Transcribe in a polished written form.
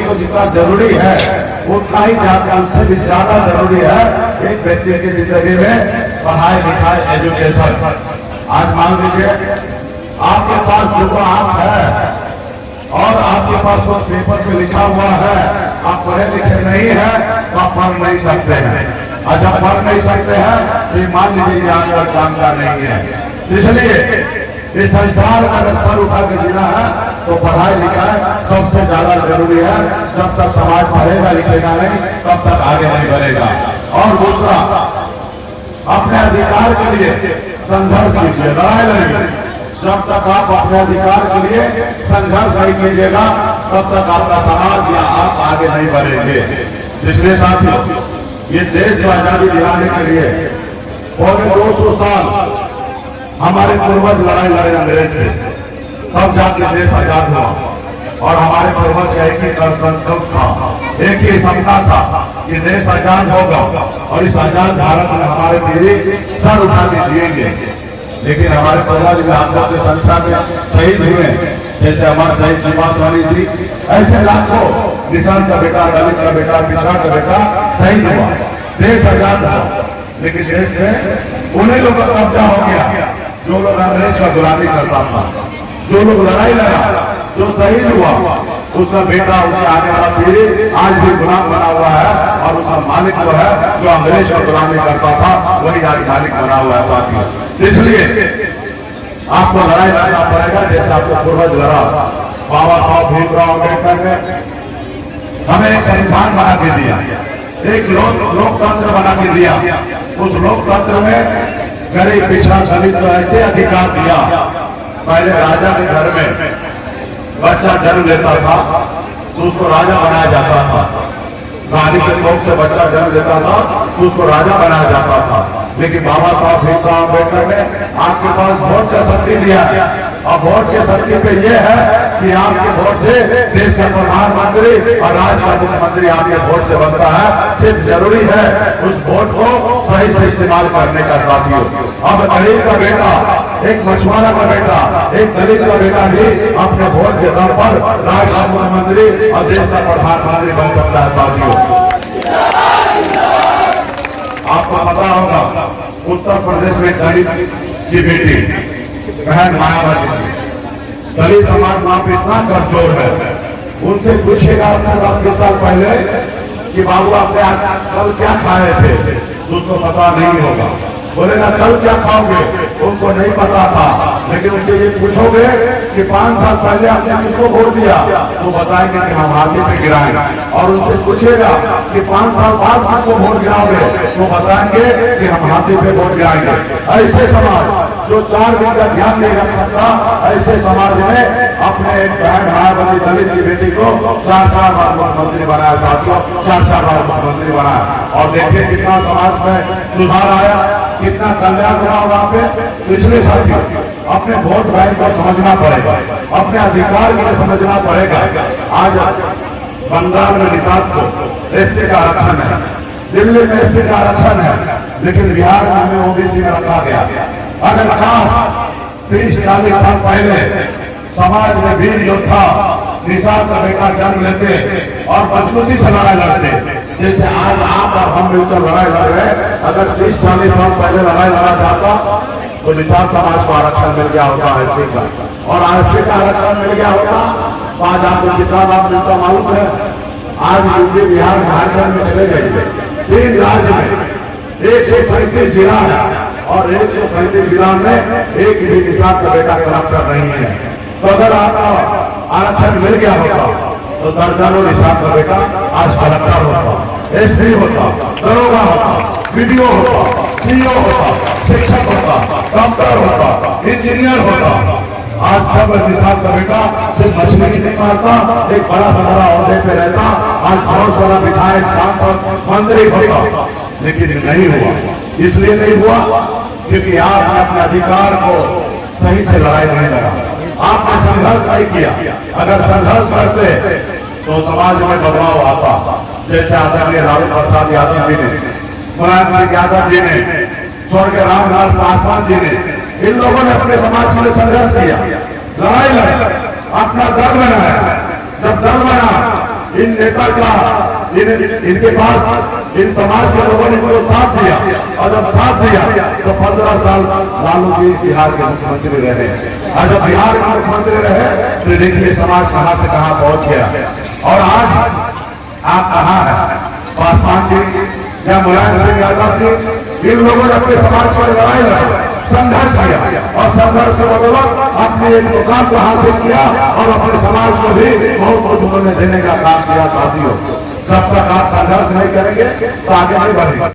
को जितना जरूरी है उतना ही उससे भी ज्यादा जरूरी है एक व्यक्ति की जिंदगी में पढ़ाई लिखाई एजुकेशन। आज मान लीजिए आपके पास जो आप है और आपके पास कुछ पेपर पे लिखा हुआ है, आप पढ़े लिखे नहीं है तो आप पढ़ नहीं सकते हैं, और जब पढ़ नहीं सकते हैं तो मान लीजिए आपका काम का नहीं है। इसलिए इस संसार में अगर सर उठा के जीना है तो पढ़ाई लिखाई सबसे ज्यादा जरूरी है। जब तक समाज पढ़ेगा लिखेगा नहीं तब तक आगे नहीं बढ़ेगा। और दूसरा, अपने अधिकार के लिए संघर्ष कीजिए, लड़ाई लड़िए। जब तक आप अपने अधिकार के लिए संघर्ष नहीं कीजिएगा तब तक आपका समाज या आप आगे नहीं बढ़ेंगे। इसलिए साथियों, ये देश को आजादी दिलाने के लिए पौने 200 साल हमारे पूर्वज लड़ाई लड़े अंग्रेज से, तब जाके देश आजाद हुआ। और हमारे पूर्वज का एक ही संकल्प था, एक ही सपना था कि देश आजाद होगा और इस आजाद भारत में हमारे पीढ़ी सर उठा के जिएंगे। लेकिन हमारे पूर्वज लाखों की संख्या में शहीद हुए, जैसे हमारे शहीद जीवास्वामी जी, ऐसे लाखों किसान का बेटा, दलित का बेटा, किसान का बेटा शहीद हुआ, देश आजाद हुआ। लेकिन देश में उन्हीं लोगों का कब्जा हो गया जो लोग अंग्रेज का गुलामी करता था, जो लोग लड़ाई लड़ा, जो शहीद हुआ, उसका बेटा, उसके आने वाला पीढ़ी आज भी गुलाम बना हुआ है और उसका मालिक जो है जो अंग्रेज का गुलामी करता था वही आज मालिक बना हुआ है साथियों। इसलिए आपको लड़ाई लड़ना पड़ेगा जैसे आपको पूर्वज लड़ा। बाबा साहब भीमराव अम्बेडकर ने हमें एक संविधान बना के दिया, एक लोकतंत्र बना के दिया। उस लोकतंत्र में गरीब पिछड़ा दलित को ऐसे अधिकार दिया। पहले राजा के घर में बच्चा जन्म लेता था तो उसको राजा बनाया जाता था, रानी के कोख से बच्चा जन्म लेता था तो उसको राजा बनाया जाता था। लेकिन बाबा साहब भीमराव अम्बेडकर ने आपके पास वोट का शक्ति दिया, और वोट के शक्ति पे ये है कि आपके वोट से देश का प्रधानमंत्री और राज्य का मुख्यमंत्री आपके वोट से बनता है। सिर्फ जरूरी है उस वोट को सही से इस्तेमाल करने का साथियों। अब गरीब का बेटा, एक मछुआरा का बेटा, एक दलित का बेटा भी अपने वोट के दम पर राज्य का मुख्यमंत्री और देश का प्रधानमंत्री बन सकता है साथियों। आपको पता होगा उत्तर प्रदेश में दलित की बेटी बहन मायावती, दलित समाज वहां पे इतना कमजोर है, उनसे पूछेगा 10 साल पहले कि बाबू आपने आज कल क्या खाए थे, तो उसको पता नहीं होगा। बोलेगा कल क्या खाओगे, उनको नहीं पता था। लेकिन उनसे ये पूछोगे कि 5 साल पहले आपने किसको वोट दिया, तो बताएंगे कि हम हाथी पे गिराएंगे। और उनसे पूछेगा कि 5 साल बाद किसको वोट गिराओगे, तो बताएंगे कि हम हाथी पे वोट गिराएंगे। ऐसे समाज जो 4 दिन का ध्यान नहीं रख सकता, ऐसे समाज में अपने एक बहन मायावती दलित की बेटी को 4 बार मुख्यमंत्री बनाया साथियों, 4 बार मुख्यमंत्री बनाया। और देखिए कितना समाज में सुधार आया, कितना कल्याण हुआ वहां पे। इसलिए साथियों, अपने वोट बैंक को समझना पड़ेगा, अपने अधिकार को समझना पड़ेगा। आज बंगाल में निषाद को एससी का आरक्षण है, दिल्ली में एससी का आरक्षण है, लेकिन बिहार में हमें ओबीसी में रखा गया। अगर कहा 30-40 साल पहले समाज में वीर योद्धा निषाद का बेटा जन्म लेते और मजबूती से लड़ाई लड़ते, जैसे आज आप और हम मिलकर लड़ाई लड़ रहे हैं, अगर 30-40 साल पहले लड़ाई लड़ा जाता तो निषाद समाज को आरक्षण मिल गया होता एससी का, और एससी का आरक्षण मिल गया होता तो आज आपको कितना लाभ मिलता मालूम है। आज यूपी, बिहार, झारखंड में चले गए 3 राज्य में 137 जिला है, और 137 जिला में एक भी निषाद का बेटा कलेक्टर नहीं है। तो अगर आपका आरक्षण मिल गया होता तो दर्जनों निषाद का बेटा आज कलेक्टर होता, एसपी होता, दरोगा होता, बीडीओ होता, सीईओ होता, शिक्षक होता, डॉक्टर होता, इंजीनियर होता। आज सब निषाद का बेटा सिर्फ मछली ही नहीं मारता, एक बड़ा से बड़ा ओहदे पे रहता, आज बहुत बड़ा विधायक, सांसद, मंत्री होता। लेकिन नहीं हुआ, इसलिए नहीं हुआ क्योंकि आपने अपने अधिकार को सही से लड़ाई नहीं लड़ा, आपने संघर्ष नहीं किया। अगर संघर्ष करते तो समाज में बदलाव आता। जैसे आदरणीय लालू प्रसाद यादव जी ने, मुलायम सिंह यादव जी ने, स्वर्गीय रामविलास पासवान जी ने, इन लोगों ने अपने समाज के लिए संघर्ष किया, लड़ाई लड़ी, अपना दल बनाया। जब दल बना इन नेता का इनके पास इन समाज के लोगों ने इनको साथ दिया, और जब साथ दिया तो 15 साल लालू जी बिहार के मुख्यमंत्री रहे, और जब बिहार के मुख्यमंत्री रहे तो देखिए समाज कहां से कहां पहुंच गया। और आज आप कहां है, पासवान जी या मुलायम सिंह यादव जी, इन लोगों ने अपने समाज पर लड़ाई लड़ी, संघर्ष किया, और संघर्ष के बदौलत अपने एक मुकाम को हासिल किया और अपने समाज को भी बहुत कुछ उन्होंने देने का काम किया। साथियों, जब तक आप संघर्ष नहीं करेंगे तो आगे नहीं बढ़ेंगे।